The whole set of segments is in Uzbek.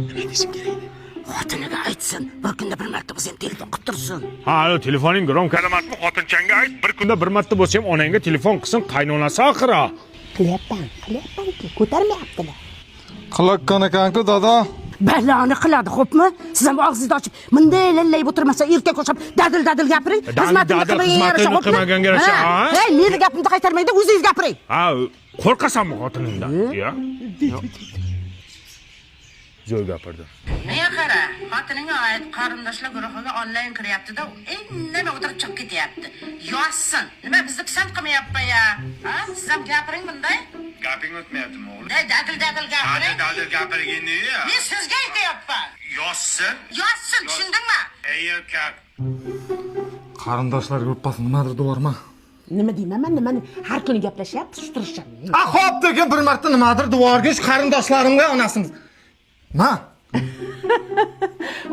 Nima desam kerak? Xotiniga aytsin, bir kunda bir marta bo'lsa ham telefon qilib tursin. Ha, telefoning gromkada emasmi? Xotinchangga ayt, bir kunda bir marta bo'lsa ham onangga telefon qilsin, qaynonasi oxira. Qilyapman-ku, ko'tarmayaptilar. Qilaqqan ekan-ku, dada. Baloni qiladi, xo'pmi? Siz ham og'zingizni ochib, bunday lallay o'tirmasa, erkak o'xshab dadil gapiring. Xizmatni qilmaganga yarasha. Hey, meni gapimni qaytarmaydi, o'zingiz gapiring. Ha, qo'rqasanmi xotiningdan? Ya? Zo'r gapirdi. Nega qara, xotiningga oid qarindoshlar guruhiga onlayn kiryapti-da, indamay o'tirib chiqib ketyapti. Yozsin. Nima bizni pisand qilmayapti-ya? Ha? Siz ham gapiring bunday. Gaping o'tmayaptimi o'g'lim? Dadil gapiring. Dadil gapirganda-yu. Men sizga aytyapman. Yozsin. Yozsin, tushundingmi? Ey erkak. Qarindoshlar gruppasi nimadir devorma. Nima deyman, nimani har kuni gaplashyapti, turishim. Xo'p degan bir marta nimadir devorgish qarindoshlarimga onasimiz. Ma.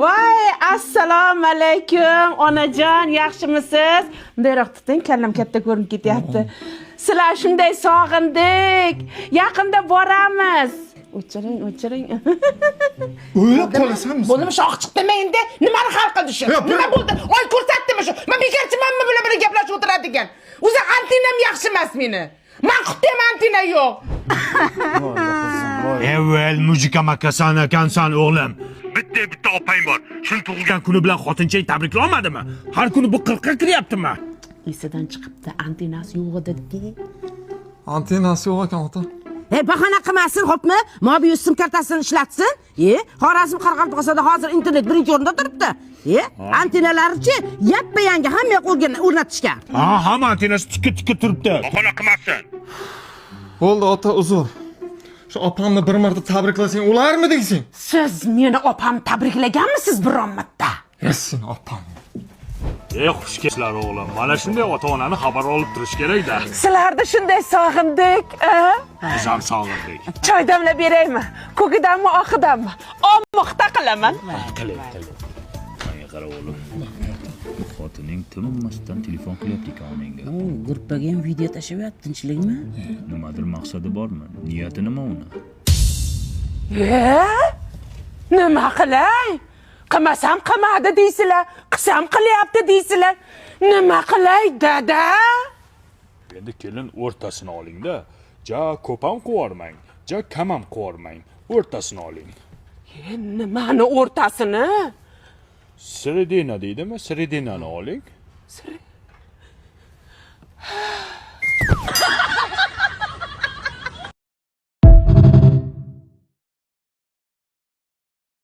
Voy, assalomu alaykum, onajon, yaxshimisiz? Bunday tuting, kallam katta ko'rinib ketyapti. Sizlar shunday sog'indik. Yaqinda boramiz. O'chiring. O'ylab qolasanmi? Bo'limi shoh chiqdimi endi? Nimani hal qildi shu? Nima bo'ldi? Oy ko'rsatdimi shu? Men bekarchimanmi bular bilan gaplashib o'tiradigan? O'zi antinam yaxshi emas meni. Men qutdim antina yo'q. Evvel mujika makasan ekansan o'g'lim. Bitta opang bor. Shuni tug'ilgan kuni bilan xotinchang tabriklay olmadimi? Har kuni bu qirqqa kiryaptimi? Esidan chiqibdi, antinasi yo'q edi. Antenasi yo'q ekan ota. Bahona qilmasin, xo'pmi? Mobil sim kartasini ishlatsin. Xorazm Qoraqalpog'istonda hozir internet birinchi o'rinda turibdi. Antenalarichi yappa yangi hamma yoq o'rnatishgan. Ha, hamma antenasi tikka turibdi. Bahona qilmasin. Bo'ldi ota, uzr. Shu opamni bir marta tabriklasang o'larmi deysiz? Siz meni opam tabriklaganmisiz biron marta? Yassin opam. Xush kelibsizlar o'g'lim. Mana shunday ota-onani xabar olib turish kerak-da. Sizlarni shunday sog'indik, Biz ham sog'indik. Choy damlab beraymi? Ko'kidanmi, oqidanmi? Omoqda qilaman. Qiling. Menga qara o'g'lim. Xotining tinmasdan telefon qilyapti ekan onangga. Gruppaga ham video tashyapti, tinchlikmi? Nimadir maqsadi bormi? Niyati nima uni? Nima qilay? Qilmasam qilmadi deysizlar, qilsam qilyapti deysizlar. Nima qilay, dada? Endi kelin o'rtasini oling-da. Ja ko'p ham qo'yarmang, ja kam ham qo'yarmang. O'rtasini oling. Nimani o'rtasini? Sredina deydimi? Sredinani oling.